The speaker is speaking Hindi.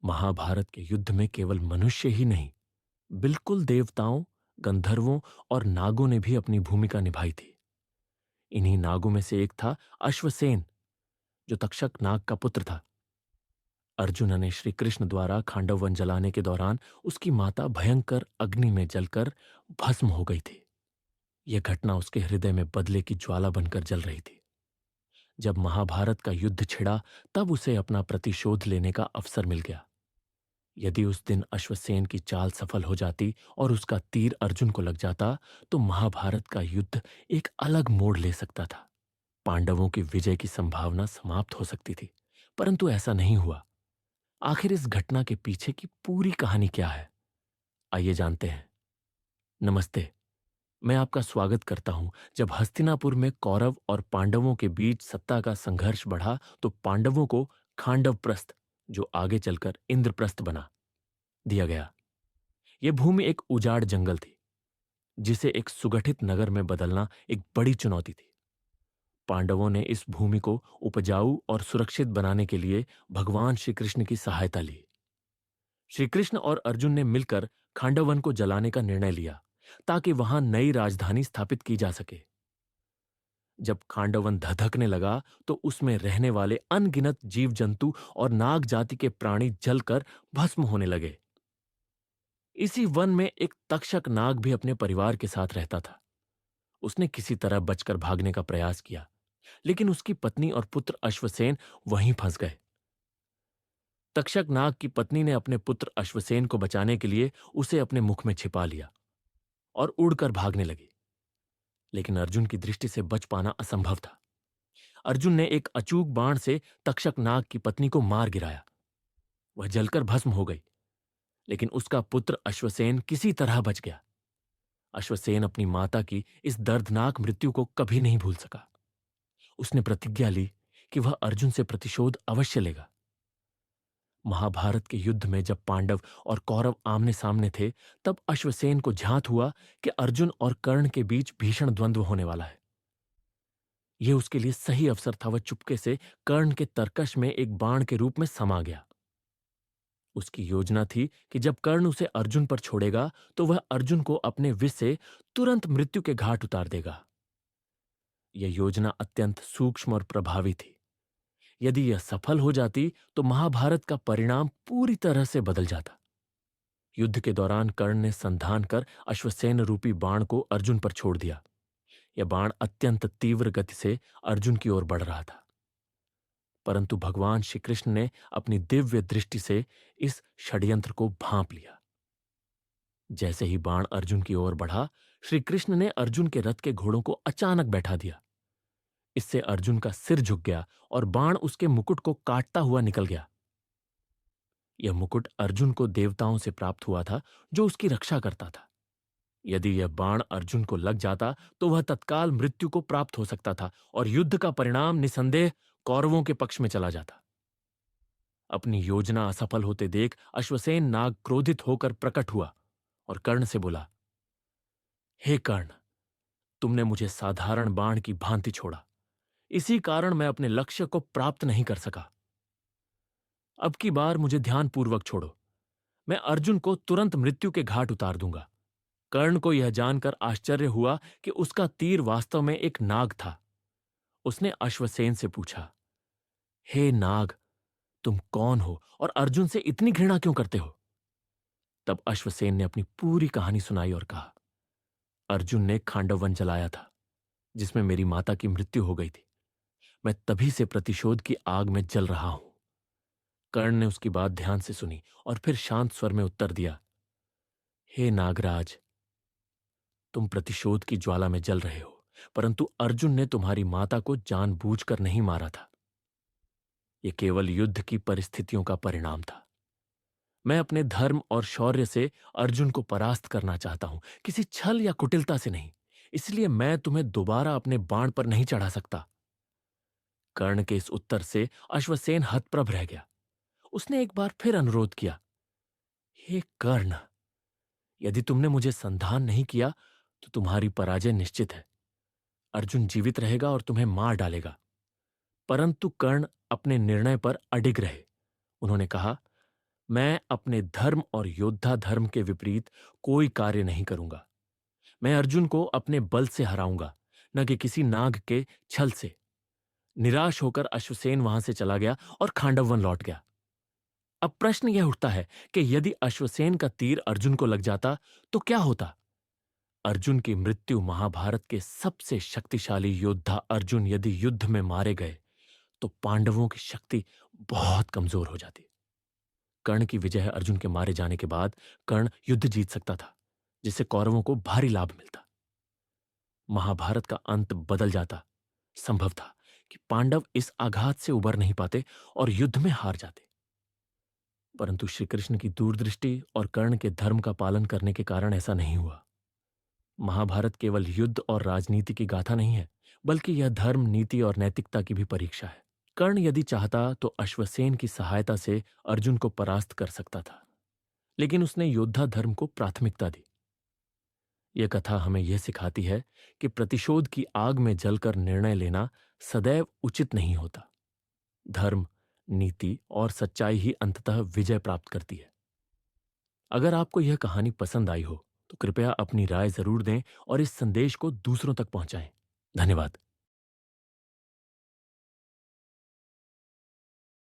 महाभारत के युद्ध में केवल मनुष्य ही नहीं, बिल्कुल देवताओं, गंधर्वों और नागों ने भी अपनी भूमिका निभाई थी। इन्हीं नागों में से एक था अश्वसेन, जो तक्षक नाग का पुत्र था। अर्जुन ने श्री कृष्ण द्वारा खांडव वन जलाने के दौरान उसकी माता भयंकर अग्नि में जलकर भस्म हो गई थी। यह घटना उसके हृदय में बदले की ज्वाला बनकर जल रही थी। जब महाभारत का युद्ध छिड़ा, तब उसे अपना प्रतिशोध लेने का अवसर मिल गया। यदि उस दिन अश्वसेन की चाल सफल हो जाती और उसका तीर अर्जुन को लग जाता, तो महाभारत का युद्ध एक अलग मोड़ ले सकता था। पांडवों की विजय की संभावना समाप्त हो सकती थी, परंतु ऐसा नहीं हुआ। आखिर इस घटना के पीछे की पूरी कहानी क्या है, आइए जानते हैं। नमस्ते, मैं आपका स्वागत करता हूं। जब हस्तिनापुर में कौरव और पांडवों के बीच सत्ता का संघर्ष बढ़ा, तो पांडवों को खांडवप्रस्थ, जो आगे चलकर इंद्रप्रस्थ बना, दिया गया। यह भूमि एक उजाड़ जंगल थी, जिसे एक सुगठित नगर में बदलना एक बड़ी चुनौती थी। पांडवों ने इस भूमि को उपजाऊ और सुरक्षित बनाने के लिए भगवान श्री कृष्ण की सहायता ली। श्री कृष्ण और अर्जुन ने मिलकर खांडवन को जलाने का निर्णय लिया, ताकि वहां नई राजधानी स्थापित की जा सके। जब खांडवन धधकने लगा, तो उसमें रहने वाले अनगिनत जीव जंतु और नाग जाति के प्राणी जलकर भस्म होने लगे। इसी वन में एक तक्षक नाग भी अपने परिवार के साथ रहता था। उसने किसी तरह बचकर भागने का प्रयास किया, लेकिन उसकी पत्नी और पुत्र अश्वसेन वहीं फंस गए। तक्षक नाग की पत्नी ने अपने पुत्र अश्वसेन को बचाने के लिए उसे अपने मुख में छिपा लिया और उड़कर भागने लगी। लेकिन अर्जुन की दृष्टि से बच पाना असंभव था। अर्जुन ने एक अचूक बाण से तक्षक नाग की पत्नी को मार गिराया। वह जलकर भस्म हो गई, लेकिन उसका पुत्र अश्वसेन किसी तरह बच गया। अश्वसेन अपनी माता की इस दर्दनाक मृत्यु को कभी नहीं भूल सका। उसने प्रतिज्ञा ली कि वह अर्जुन से प्रतिशोध अवश्य लेगा। महाभारत के युद्ध में जब पांडव और कौरव आमने सामने थे, तब अश्वसेन को झांत हुआ कि अर्जुन और कर्ण के बीच भीषण द्वंद्व होने वाला है। यह उसके लिए सही अवसर था। वह चुपके से कर्ण के तरकश में एक बाण के रूप में समा गया। उसकी योजना थी कि जब कर्ण उसे अर्जुन पर छोड़ेगा, तो वह अर्जुन को अपने विष से तुरंत मृत्यु के घाट उतार देगा। यह योजना अत्यंत सूक्ष्म और प्रभावी थी। यदि यह सफल हो जाती, तो महाभारत का परिणाम पूरी तरह से बदल जाता। युद्ध के दौरान कर्ण ने संधान कर अश्वसेन रूपी बाण को अर्जुन पर छोड़ दिया। यह बाण अत्यंत तीव्र गति से अर्जुन की ओर बढ़ रहा था, परंतु भगवान श्री कृष्ण ने अपनी दिव्य दृष्टि से इस षड्यंत्र को भांप लिया। जैसे ही बाण अर्जुन की ओर बढ़ा, श्री कृष्ण ने अर्जुन के रथ के घोड़ों को अचानक बैठा दिया। इससे अर्जुन का सिर झुक गया और बाण उसके मुकुट को काटता हुआ निकल गया। यह मुकुट अर्जुन को देवताओं से प्राप्त हुआ था, जो उसकी रक्षा करता था। यदि यह बाण अर्जुन को लग जाता, तो वह तत्काल मृत्यु को प्राप्त हो सकता था और युद्ध का परिणाम निसंदेह कौरवों के पक्ष में चला जाता। अपनी योजना असफल होते देख अश्वसेन नाग क्रोधित होकर प्रकट हुआ और कर्ण से बोला, हे कर्ण, तुमने मुझे साधारण बाण की भांति छोड़ा। इसी कारण मैं अपने लक्ष्य को प्राप्त नहीं कर सका। अब की बार मुझे ध्यानपूर्वक छोड़ो। मैं अर्जुन को तुरंत मृत्यु के घाट उतार दूंगा। कर्ण को यह जानकर आश्चर्य हुआ कि उसका तीर वास्तव में एक नाग था। उसने अश्वसेन से पूछा, हे नाग, तुम कौन हो और अर्जुन से इतनी घृणा क्यों करते हो? तब अश्वसेन ने अपनी पूरी कहानी सुनाई और कहा, अर्जुन ने खांडव वन जलाया था, जिसमें मेरी माता की मृत्यु हो गई थी। मैं तभी से प्रतिशोध की आग में जल रहा हूं। कर्ण ने उसकी बात ध्यान से सुनी और फिर शांत स्वर में उत्तर दिया, हे नागराज, तुम प्रतिशोध की ज्वाला में जल रहे हो, परंतु अर्जुन ने तुम्हारी माता को जानबूझकर नहीं मारा था। यह केवल युद्ध की परिस्थितियों का परिणाम था। मैं अपने धर्म और शौर्य से अर्जुन को परास्त करना चाहता हूं, किसी छल या कुटिलता से नहीं। इसलिए मैं तुम्हें दोबारा अपने बाण पर नहीं चढ़ा सकता। कर्ण के इस उत्तर से अश्वसेन हतप्रभ रह गया। उसने एक बार फिर अनुरोध किया, हे कर्ण, यदि तुमने मुझे संधान नहीं किया, तो तुम्हारी पराजय निश्चित है। अर्जुन जीवित रहेगा और तुम्हें मार डालेगा। परंतु कर्ण अपने निर्णय पर अडिग रहे। उन्होंने कहा, मैं अपने धर्म और योद्धा धर्म के विपरीत कोई कार्य नहीं करूंगा। मैं अर्जुन को अपने बल से हराऊंगा, न कि किसी नाग के छल से। निराश होकर अश्वसेन वहां से चला गया और खांडव वन लौट गया। अब प्रश्न यह उठता है कि यदि अश्वसेन का तीर अर्जुन को लग जाता तो क्या होता? अर्जुन की मृत्यु, महाभारत के सबसे शक्तिशाली योद्धा अर्जुन यदि युद्ध में मारे गए तो पांडवों की शक्ति बहुत कमजोर हो जाती। कर्ण की विजय अर्जुन के मारे जाने के बाद कर्ण युद्ध जीत सकता था, जिससे कौरवों को भारी लाभ मिलता। महाभारत का अंत बदल जाता। संभव था कि पांडव इस आघात से उबर नहीं पाते और युद्ध में हार जाते। परंतु श्री कृष्ण की दूरदृष्टि और कर्ण के धर्म का पालन करने के कारण ऐसा नहीं हुआ। महाभारत केवल युद्ध और राजनीति की गाथा नहीं है, बल्कि यह धर्म, नीति और नैतिकता की भी परीक्षा है। कर्ण यदि चाहता तो अश्वसेन की सहायता से अर्जुन को परास्त कर सकता था, लेकिन उसने योद्धा धर्म को प्राथमिकता दी। यह कथा हमें यह सिखाती है कि प्रतिशोध की आग में जलकर निर्णय लेना सदैव उचित नहीं होता। धर्म, नीति और सच्चाई ही अंततः विजय प्राप्त करती है। अगर आपको यह कहानी पसंद आई हो तो कृपया अपनी राय जरूर दें और इस संदेश को दूसरों तक पहुंचाएं। धन्यवाद।